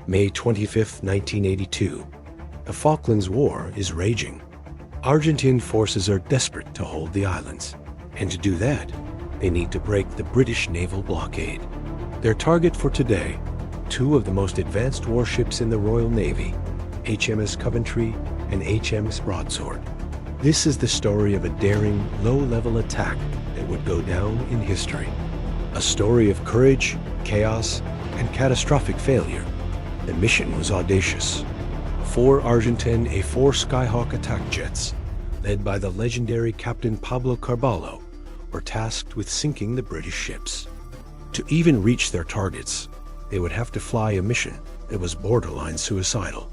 May 25, 1982. The Falklands War is raging. Argentine forces are desperate to hold the islands, and to do that, they need to break the British naval blockade. Their target for today, two of the most advanced warships in the Royal Navy, HMS Coventry and HMS Broadsword. This is the story of a daring, low-level attack that would go down in history. A story of courage, chaos, and catastrophic failure. The mission was audacious. 4 Argentine A-4 Skyhawk attack jets, led by the legendary Captain Pablo Carballo, were tasked with sinking the British ships. To even reach their targets, they would have to fly a mission that was borderline suicidal.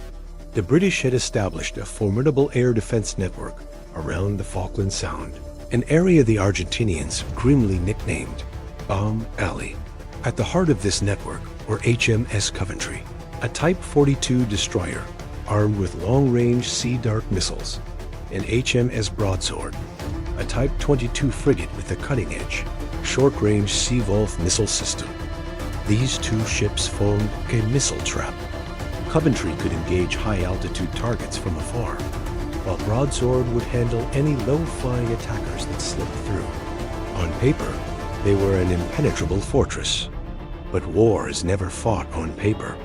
The British had established a formidable air defense network around the Falkland Sound, an area the Argentinians grimly nicknamed Bomb Alley. At the heart of this network were HMS Coventry, a Type 42 destroyer armed with long-range Sea Dart missiles, and HMS Broadsword, a Type 22 frigate with a cutting-edge, short-range Sea Wolf missile system. These two ships formed a missile trap. Coventry could engage high-altitude targets from afar, while Broadsword would handle any low-flying attackers that slipped through. On paper, they were an impenetrable fortress. But war is never fought on paper.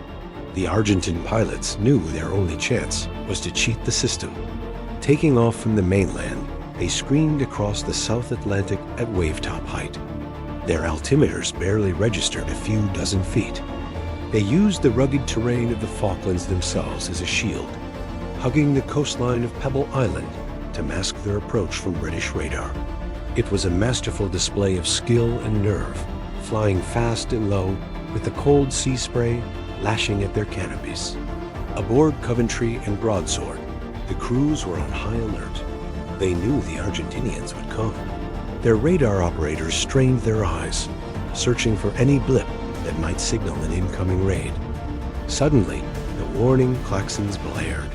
The Argentine pilots knew their only chance was to cheat the system. Taking off from the mainland, they screamed across the South Atlantic at wavetop height. Their altimeters barely registered a few dozen feet. They used the rugged terrain of the Falklands themselves as a shield, hugging the coastline of Pebble Island to mask their approach from British radar. It was a masterful display of skill and nerve, flying fast and low with the cold sea spray lashing at their canopies. Aboard Coventry and Broadsword, the crews were on high alert. They knew the Argentinians would come. Their radar operators strained their eyes, searching for any blip that might signal an incoming raid. Suddenly, the warning klaxons blared.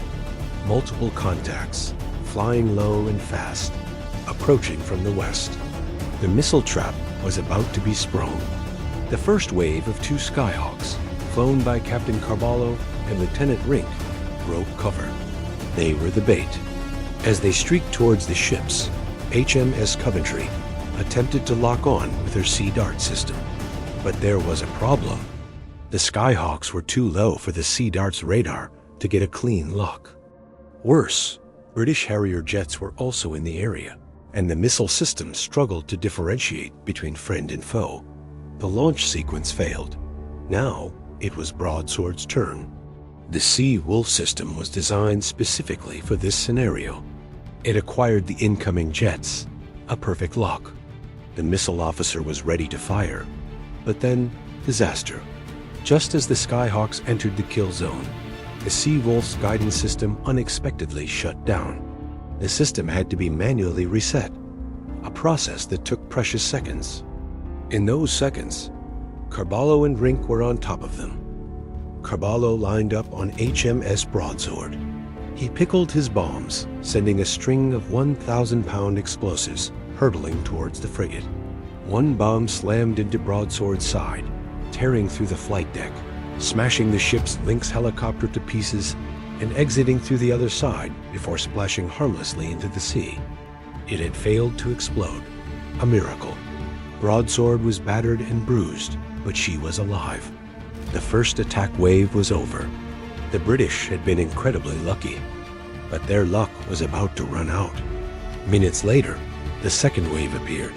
Multiple contacts, flying low and fast, approaching from the west. The missile trap was about to be sprung. The first wave of 2 Skyhawks, flown by Captain Carballo and Lieutenant Rink, broke cover. They were the bait. As they streaked towards the ships, HMS Coventry attempted to lock on with her Sea Dart system. But there was a problem. The Skyhawks were too low for the Sea Dart's radar to get a clean lock. Worse, British Harrier jets were also in the area, and the missile system struggled to differentiate between friend and foe. The launch sequence failed. Now, it was Broadsword's turn. The Sea Wolf system was designed specifically for this scenario. It acquired the incoming jets, a perfect lock. The missile officer was ready to fire, but then disaster. Just as the Skyhawks entered the kill zone, the Sea Wolf's guidance system unexpectedly shut down. The system had to be manually reset, a process that took precious seconds. In those seconds, Carballo and Rink were on top of them. Carballo lined up on HMS Broadsword. He pickled his bombs, sending a string of 1,000-pound explosives hurtling towards the frigate. One bomb slammed into Broadsword's side, tearing through the flight deck, smashing the ship's Lynx helicopter to pieces and exiting through the other side before splashing harmlessly into the sea. It had failed to explode. A miracle. Broadsword was battered and bruised, but she was alive. The first attack wave was over. The British had been incredibly lucky, but their luck was about to run out. Minutes later, the second wave appeared.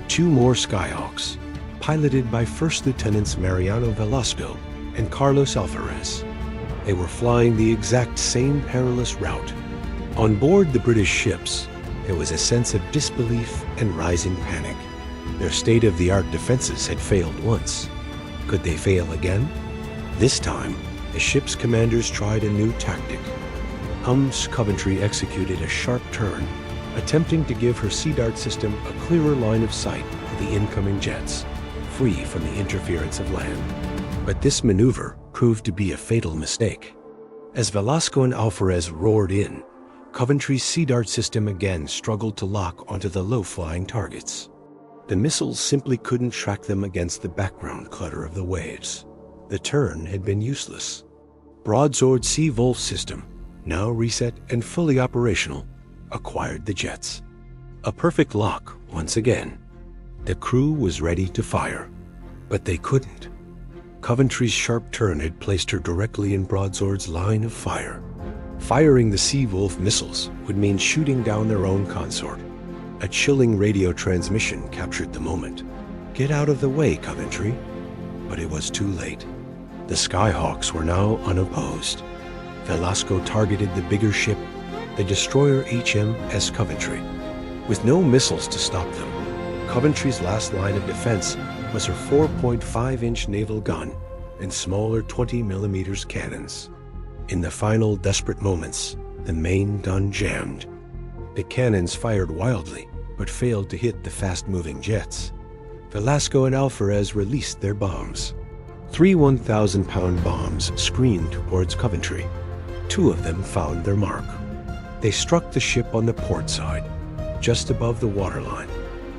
2 more Skyhawks, piloted by First Lieutenants Mariano Velasco and Carlos Alvarez. They were flying the exact same perilous route. On board the British ships, there was a sense of disbelief and rising panic. Their state-of-the-art defenses had failed once. Could they fail again? This time, the ship's commanders tried a new tactic. Coventry executed a sharp turn, attempting to give her Sea Dart system a clearer line of sight to the incoming jets, free from the interference of land. But this maneuver proved to be a fatal mistake. As Velasco and Alvarez roared in, Coventry's Sea Dart system again struggled to lock onto the low-flying targets. The missiles simply couldn't track them against the background clutter of the waves. The turn had been useless. Broadsword Sea Wolf system, now reset and fully operational, acquired the jets. A perfect lock once again. The crew was ready to fire, but they couldn't. Coventry's sharp turn had placed her directly in Broadsword's line of fire. Firing the Sea Wolf missiles would mean shooting down their own consort. A chilling radio transmission captured the moment. "Get out of the way, Coventry." But it was too late. The Skyhawks were now unopposed. Velasco targeted the bigger ship, the destroyer HMS Coventry. With no missiles to stop them, Coventry's last line of defense was her 4.5-inch naval gun and smaller 20mm cannons. In the final desperate moments, the main gun jammed. The cannons fired wildly, but failed to hit the fast-moving jets. Velasco and Alvarez released their bombs. 3 1,000-pound bombs screamed towards Coventry. 2 of them found their mark. They struck the ship on the port side, just above the waterline,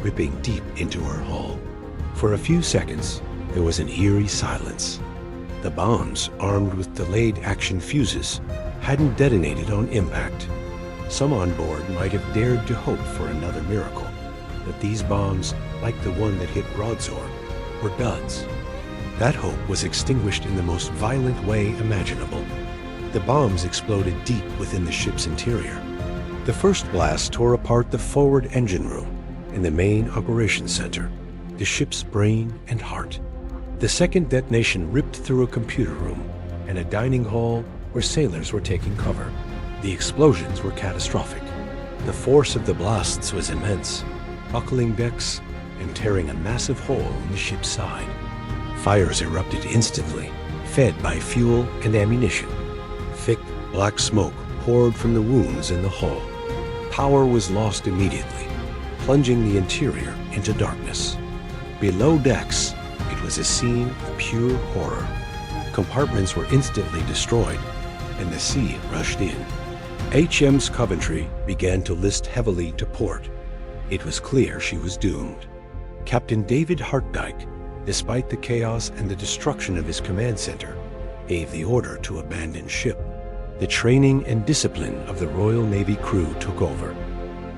ripping deep into her hull. For a few seconds, there was an eerie silence. The bombs, armed with delayed action fuses, hadn't detonated on impact. Some on board might have dared to hope for another miracle, but these bombs, like the one that hit Broadsword, were duds. That hope was extinguished in the most violent way imaginable. The bombs exploded deep within the ship's interior. The first blast tore apart the forward engine room and the main operations center, the ship's brain and heart. The second detonation ripped through a computer room and a dining hall where sailors were taking cover. The explosions were catastrophic. The force of the blasts was immense, buckling decks and tearing a massive hole in the ship's side. Fires erupted instantly, fed by fuel and ammunition. Thick, black smoke poured from the wounds in the hull. Power was lost immediately, plunging the interior into darkness. Below decks, it was a scene of pure horror. Compartments were instantly destroyed, and the sea rushed in. HM's Coventry began to list heavily to port. It was clear she was doomed. Captain David Hartdyke, despite the chaos and the destruction of his command center, gave the order to abandon ship. The training and discipline of the Royal Navy crew took over.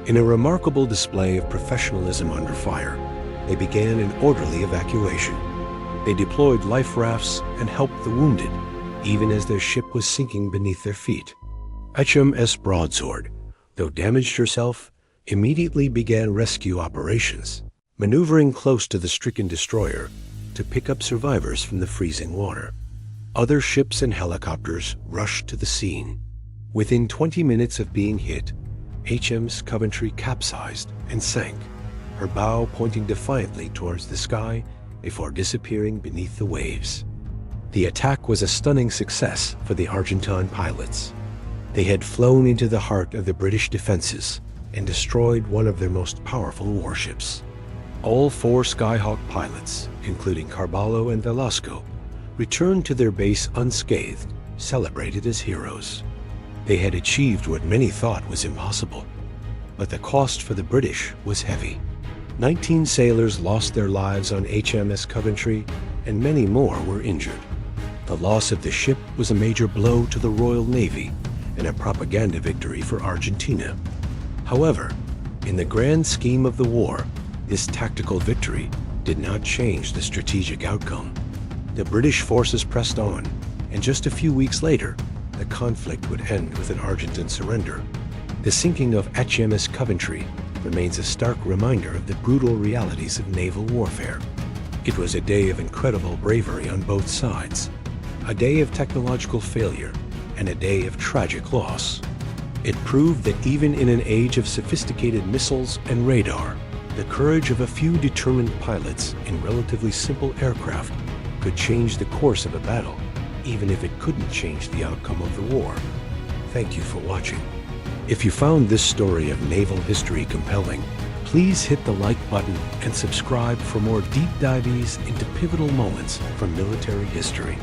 In a remarkable display of professionalism under fire, they began an orderly evacuation. They deployed life rafts and helped the wounded, even as their ship was sinking beneath their feet. HMS Broadsword, though damaged herself, immediately began rescue operations, maneuvering close to the stricken destroyer to pick up survivors from the freezing water. Other ships and helicopters rushed to the scene. Within 20 minutes of being hit, HM's Coventry capsized and sank, her bow pointing defiantly towards the sky before disappearing beneath the waves. The attack was a stunning success for the Argentine pilots. They had flown into the heart of the British defenses and destroyed one of their most powerful warships. All 4 Skyhawk pilots, including Carballo and Velasco, returned to their base unscathed, celebrated as heroes. They had achieved what many thought was impossible, but the cost for the British was heavy. 19 sailors lost their lives on HMS Coventry, and many more were injured. The loss of the ship was a major blow to the Royal Navy and a propaganda victory for Argentina. However, in the grand scheme of the war, this tactical victory did not change the strategic outcome. The British forces pressed on, and just a few weeks later, the conflict would end with an Argentine surrender. The sinking of HMS Coventry remains a stark reminder of the brutal realities of naval warfare. It was a day of incredible bravery on both sides, a day of technological failure, and a day of tragic loss. It proved that even in an age of sophisticated missiles and radar, the courage of a few determined pilots in relatively simple aircraft could change the course of a battle, even if it couldn't change the outcome of the war. Thank you for watching. If you found this story of naval history compelling, please hit the like button and subscribe for more deep dives into pivotal moments from military history.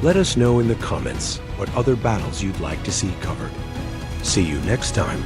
Let us know in the comments what other battles you'd like to see covered. See you next time